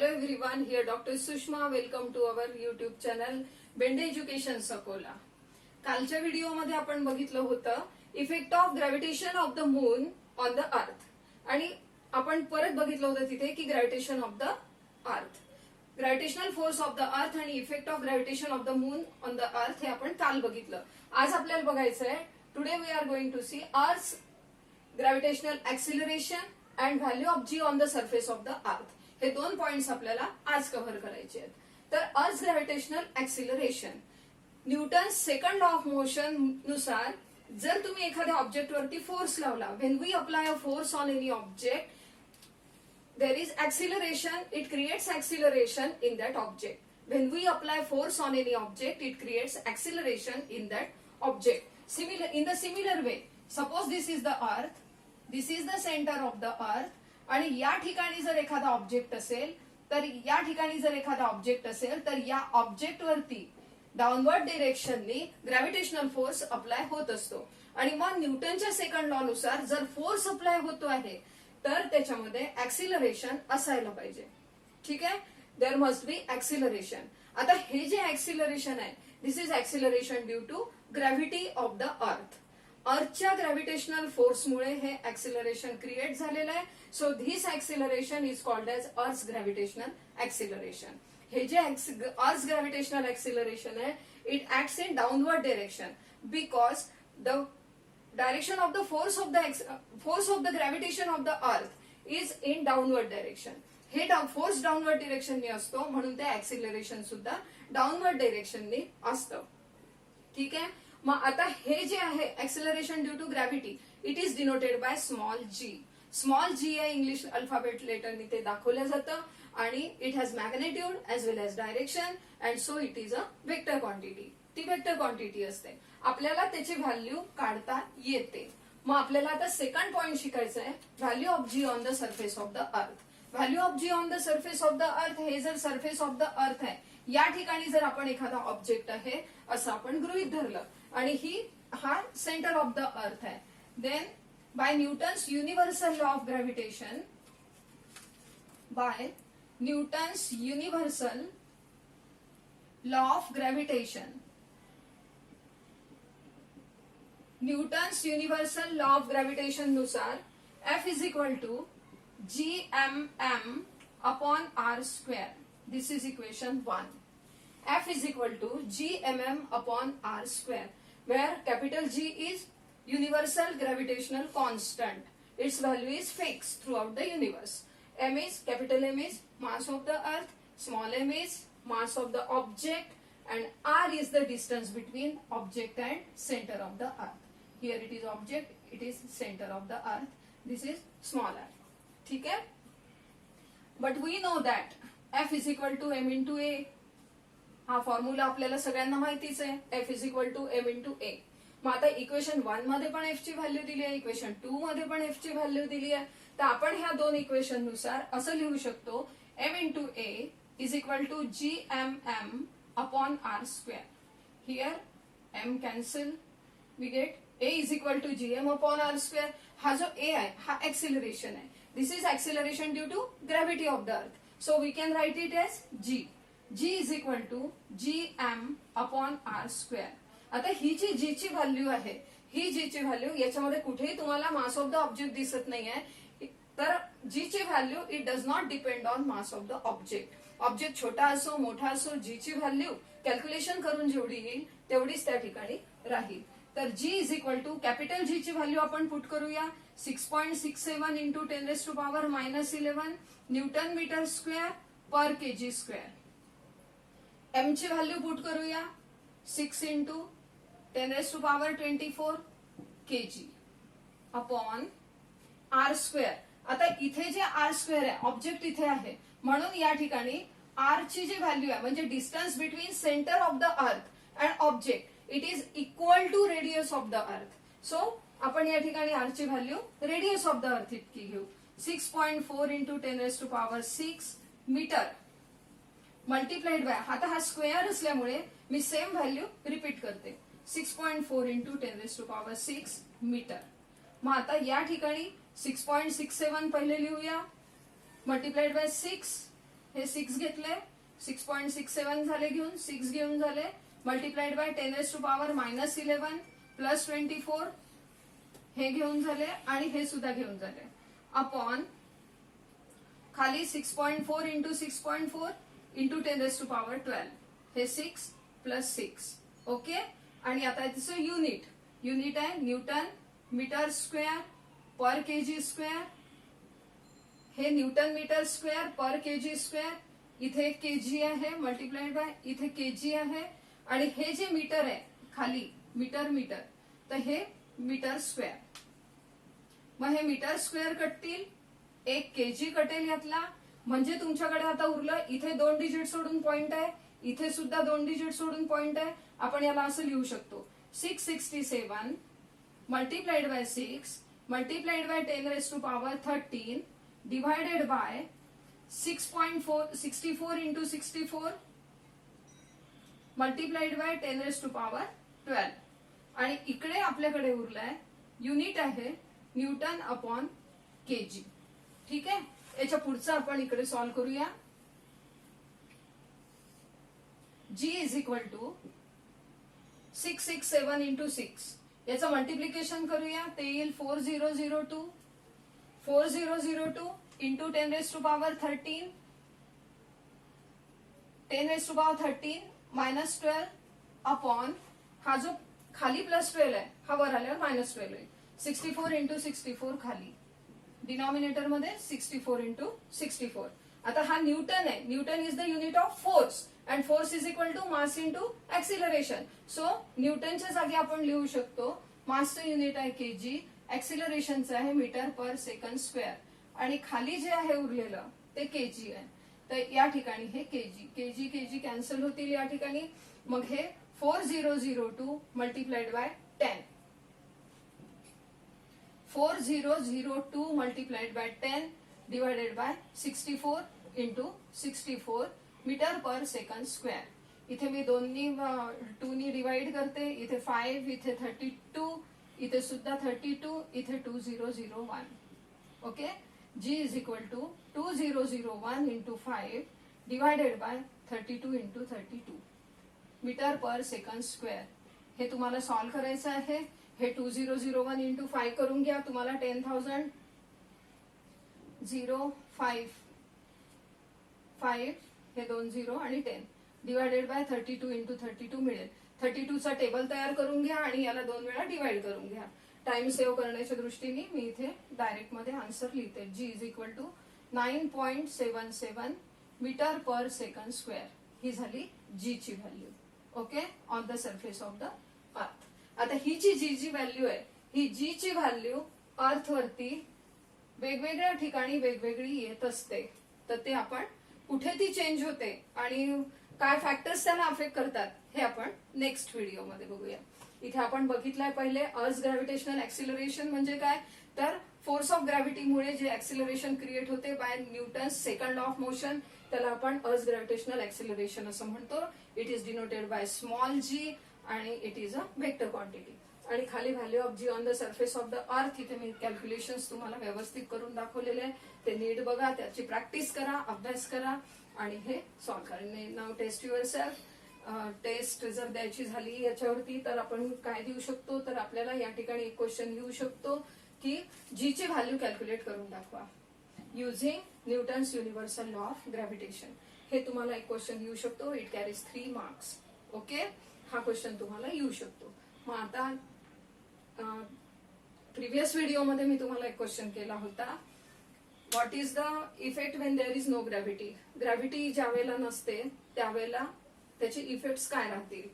Hello everyone, here Dr. Sushma. Welcome to our YouTube channel Bende education सकोला. कालच्या व्हिडिओमध्ये आपण बघितलं होतं effect of gravitation of the moon on the earth आणि आपण परत बघितलं होतं तिथे की gravitation of the earth, gravitational force of the earth आणि effect of gravitation of the moon on the earth हे आपण काल बघितलं. आज आपल्याला बघायचं आहे today we are going to see earth gravitational acceleration and value of g on the surface of the earth. हे दोन पॉइंट्स आपल्याला आज कव्हर करायचे आहेत. तर earth gravitational acceleration, Newton second law of motion नुसार जर तुम्ही एखाद्या ऑब्जेक्ट वरती फोर्स लावला, when we apply a force on any object there is acceleration, it creates acceleration in that object. When we apply force on any object, it creates acceleration in that object. In the similar way, suppose this is the earth, this is the center of the earth, आणि या ठिकाणी जर एखादा object असेल तर या ठिकाणी जर एखादा ऑब्जेक्ट असेल तर या ऑब्जेक्ट वरती डाऊनवर्ड डिरेक्शननी ग्रॅव्हिटेशनल फोर्स अप्लाय होत असतो. आणि मग न्यूटनच्या सेकंड लॉ नुसार जर फोर्स अप्लाय होतो आहे तर त्याच्यामध्ये ऍक्सिलरेशन असायला पाहिजे. ठीक आहे, देअर मस्ट बी ऍक्सिलरेशन. आता हे जे ऍक्सिलरेशन आहे, this is acceleration due to gravity of the earth. अर्थच्या ग्रॅव्हिटेशनल फोर्समुळे हे ऍक्सिलरेशन क्रिएट झालेलं आहे. So this acceleration is called as earth gravitational acceleration. हे जे अर्थ ग्रॅव्हिटेशनल ऍक्सिलरेशन आहे, it acts in downward direction because the direction of the force of the gravitation of the earth is in downward direction. हे force downward डिरेक्शनने असतो म्हणून ते acceleration सुद्धा downward डिरेक्शनने असतं. ठीक आहे, मग आता हे जे आहे acceleration due to gravity, it is denoted by small g. Small g या इंग्लिश अल्फाबेट लेटरने ते दाखवलं जातं आणि it has magnitude as well as direction and so it is a vector quantity. ती वेक्टर क्वांटिटी असते, आपल्याला त्याची व्हॅल्यू काढता येते. मग आपल्याला आता सेकंड पॉइंट शिकायचं आहे value of g on the surface of the earth. Value of g on the surface of the earth, हे जर सरफेस ऑफ द अर्थ आहे, या ठिकाणी जर आपण एखादा ऑब्जेक्ट आहे असं आपण गृहीत धरलं आणि हा सेंटर ऑफ द अर्थ आहे, then by Newton's universal law of gravitation, by Newton's universal law of gravitation, Newton's universal law of gravitation नुसार F is equal to GMM upon R square. This is equation 1. F is equal to GMM upon R square, where capital G is universal gravitational constant. Its value is fix throughout the universe. Capital M is mass of the earth, small m is mass of the object, and R is the distance between object and center of the earth. Here it is object, it is center of the earth. This is small r. ठीक है? But we know that F is equal to m into a. हा formula आपल्याला सगळ्यांना माहितीच आहे. F is equal to m into a. मग आता equation 1 मध्ये पण F ची व्हॅल्यू दिली आहे, इक्वेशन 2 मध्ये पण F ची व्हॅल्यू दिली आहे. तर आपण ह्या दोन इक्वेशन नुसार असं लिहू शकतो m into a is equal to GMM upon R square. Here m cancel, we get a is equal to gm upon r square. हा जो a आहे हा एक्सिलरेशन आहे. This is acceleration due to gravity of the earth. So we can write it as g. g is equal to gm upon r square. आता ही जी g ची value आहे, ही g ची व्हॅल्यू याच्यामध्ये कुठेही तुम्हाला मास ऑफ द ऑब्जेक्ट दिसत नाहीये. तर g ची value it does not depend on mass of the object. Object छोटा असो मोठा असो, जी ची व्हॅल्यू कॅल्क्युलेशन करून जेवढी येईल तेवढीच त्या ठिकाणी राहील. तर G is equal to capital G ची व्हॅल्यू आपण पुट करूया 6.67 into 10 raised to power -11 newton metre square per kg square. M ची व्हॅल्यू पुट करूया 6 into 10 raised to power 24 kg upon R square. आता इथे जे R स्क्वेअर आहे, object इथे आहे म्हणून या ठिकाणी R ची जी व्हॅल्यू आहे म्हणजे distance between centre of the earth and object, it is equal to radius of the earth. So आपण या ठिकाणी R ची व्हॅल्यू रेडियस ऑफ द अर्थ इतकी घेऊ 6.4 into 10 raised to power 6 metre multiplied by, आता हा स्क्वेअर असल्यामुळे मी सेम व्हॅल्यू रिपीट करते 6.4 into 10 raised to power 6 metre. मग आता या ठिकाणी 6.67 पहिले लिहूया मल्टिप्लाइड बाय 6 हे 6 घेतले, 6.67 झाले घेऊन, 6 घेऊन झाले, मल्टिप्लाइड बाय 10⁻⁻11 प्लस 24 हे घेऊन झाले आणि हे सुद्धा घेऊन झाले अपॉन खाली 6.4 इंटू 6.4 इंटू 10⁻12 हे 6 प्लस 6. ओके. आणि आता त्याचं युनिट आहे Newton metre square per kg square. हे Newton metre square per kg square. इथे केजी आहे मल्टिप्लाइड बाय इथे केजी आहे आणि हे जे मीटर आहे खाली मीटर तर हे मीटर स्क्वेअर. मग हे मीटर स्क्वेअर कटतील, एक केजी कटेल यातला. म्हणजे तुमच्याकडे आता उरलं इथे 2 डिजिट सोडून पॉइंट आहे, इथे सुद्धा 2 डिजिट सोडून पॉइंट आहे. आपण याला असं लिहू शकतो 667 multiplied by 6 multiplied by 10⁻13 divided by 64 into 64 multiplied by 10⁻12 आणि इकडे आपल्याकडे उरलाय युनिट आहे न्यूटन अपॉन केजी. ठीक आहे. याच्या पुढचं आपण इकडे सॉल्व्ह करूया. G is equal to 667 into 6 याचं मल्टिप्लिकेशन करूया. ते येईल 4002 इंटू 10⁻13 मायनस 12 अपॉन हा जो खाली प्लस 12 आहे हा वर आल्यावर मायनस 12 आहे. 64 इंटू 64 खाली डिनॉमिनेटर मध्ये 64 इंटू 64. आता हा न्यूटन आहे. Newton is the unit of force and force is equal to mass into acceleration. So न्यूटनच्या जागी आपण लिहू शकतो मासचं युनिट आहे केजी, ऍक्सिलरेशनचं आहे मीटर पर सेकंड स्क्वेअर आणि खाली जे आहे उरलेलं ते केजी आहे. तर या ठिकाणी हे केजी कॅन्सल होतील या ठिकाणी. मग हे 4002 multiplied by 10 4002 multiplied by 10 divided by 64 into 64 metre per second square. इथे मी 2 नी डिवाइड करते. इथे 5 इथे 32 इथे सुद्धा 32 इथे 2001. Okay. G is equal to 2001 into 5 divided by 32 into 32 metre per second square. हे तुम्हाला सॉल्व्ह करायचं आहे. हे 2001 इंटू 5 करून घ्या. तुम्हाला 10,005 हे 20 आणि 10 डिवायडेड बाय 32 इंटू 32 मिळेल. 32 चा टेबल तयार करून घ्या आणि याला 2 वेळा डिवाइड करून घ्या. टाइम सेव्ह करण्याच्या दृष्टीने मी इथे डायरेक्ट मध्ये आन्सर लिहिते. G is equal to 9.77 metre per second square ही झाली G ची value. Okay. On the surface of the earth. आता ही जी व्हॅल्यू आहे ही G ची व्हॅल्यू अर्थ वरती वेगवेगळ्या ठिकाणी वेगवेगळी येत असते. तर ते आपण कुठे ती चेंज होते आणि काय फॅक्टर्स त्याला अफेक्ट करतात हे आपण नेक्स्ट व्हिडिओ मध्ये बघूया. इथे आपण बघितलंय पहिले अर्थ ग्रॅव्हिटेशनल ऍक्सिलरेशन म्हणजे काय, तर फोर्स ऑफ ग्रॅव्हिटीमुळे जे ऍक्सिलरेशन क्रिएट होते by Newton's second law of motion त्याला आपण अर्थ ग्रॅव्हिटेशनल ऍक्सिलरेशन असं म्हणतो. It is denoted by small g आणि it is a vector quantity. आणि खाली value of g on the surface of the earth इथे मी calculations तुम्हाला व्यवस्थित करून दाखवलेले आहे. ते नीट बघा, त्याची प्रॅक्टिस करा, अभ्यास करा आणि हे सॉल्व्ह करा. नाव टेस्ट युअर सेल्फ. टेस्ट जर द्यायची झाली याच्यावरती तर आपण काय देऊ शकतो, तर आपल्याला या ठिकाणी एक क्वेश्चन येऊ शकतो की जी ची व्हॅल्यू कॅल्क्युलेट करून दाखवा using Newton's universal law of gravitation. हे तुम्हाला एक क्वेश्चन येऊ शकतो. It carries 3 marks. ओके. हा क्वेश्चन तुम्हाला येऊ शकतो. मग आता प्रिव्हियस व्हिडिओमध्ये मी तुम्हाला एक क्वेश्चन केला होता. What is the effect when there is no gravity. Gravity ज्या वेळेला नसते त्यावेळेला त्याचे इफेक्ट्स काय राहतील.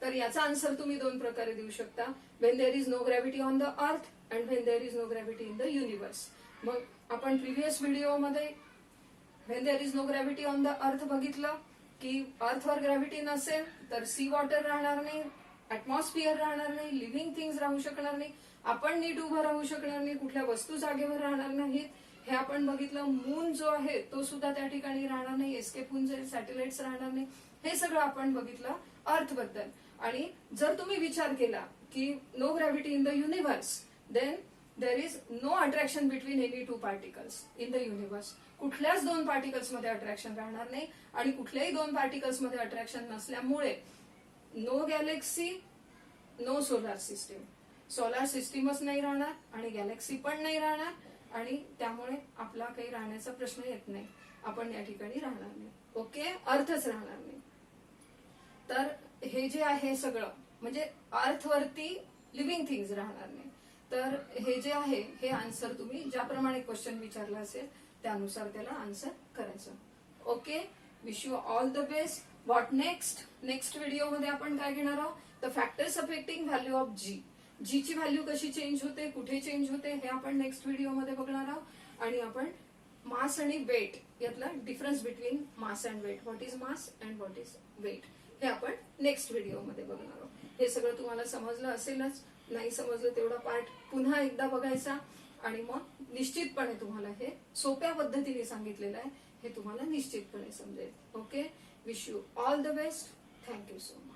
तर याचा आन्सर तुम्ही 2 प्रकारे देऊ शकता. When there is no gravity on the earth and when there is no gravity in the universe. मग आपण प्रिव्हियस व्हिडिओमध्ये when there is no gravity on the earth बघितलं की अर्थवर ग्रॅव्हिटी नसेल तर सी वॉटर राहणार नाही, ऍटमॉस्फिअर राहणार नाही, लिव्हिंग थिंग्स राहू शकणार नाही, आपण नीट उभं राहू शकणार नाही, कुठल्या वस्तू जागेवर राहणार नाहीत. हे आपण बघितलं. मून जो आहे तो सुद्धा त्या ठिकाणी राहणार नाही, एस्केप होऊन जाईल, सॅटेलाइट्स राहणार नाही. हे सगळं आपण बघितलं अर्थ बद्दल. आणि जर तुम्ही विचार केला की no gravity in the universe then there is no attraction between any two particles in the universe. कुठल्याच दोन पार्टिकल्स मध्ये अट्रॅक्शन राहणार नाही आणि कुठल्याही दोन पार्टिकल्स मध्ये अट्रॅक्शन नसल्यामुळे no galaxy no solar system. Solar सिस्टीमच नाही राहणार आणि गॅलेक्सी पण नाही राहणार आणि त्यामुळे आपला काही राहण्याचा प्रश्न येत नाही. आपण या ठिकाणी राहणार नाही. ओके, अर्थच राहणार नाही. तर हे जे आहे सगळं म्हणजे अर्थवरती लिव्हिंग थिंग्स राहणार नाही. तर हे जे आहे हे आन्सर तुम्ही ज्याप्रमाणे क्वेश्चन विचारला असेल त्यानुसार त्याला आन्सर करायचं. Okay, wish you all the best. What next? Next व्हिडिओमध्ये आपण काय घेणार आहोत? The factors affecting value of G. G ची व्हॅल्यू कशी चेंज होते, कुठे चेंज होते हे आपण नेक्स्ट व्हिडिओमध्ये बघणार आहोत. आणि आपण मास आणि वेट यातला difference between mass and weight, what is mass and what is weight हे आपण नेक्स्ट व्हिडिओमध्ये बघणार आहोत. हे सगळं तुम्हाला समजलं असेलच. नाही समजलं तेवढा पार्ट पुन्हा एकदा बघायचा आणि मग निश्चितपणे तुम्हाला हे सोप्या पद्धतीने सांगितलेलं आहे हे तुम्हाला निश्चितपणे समजेल. Okay, wish you all the best. Thank you so much.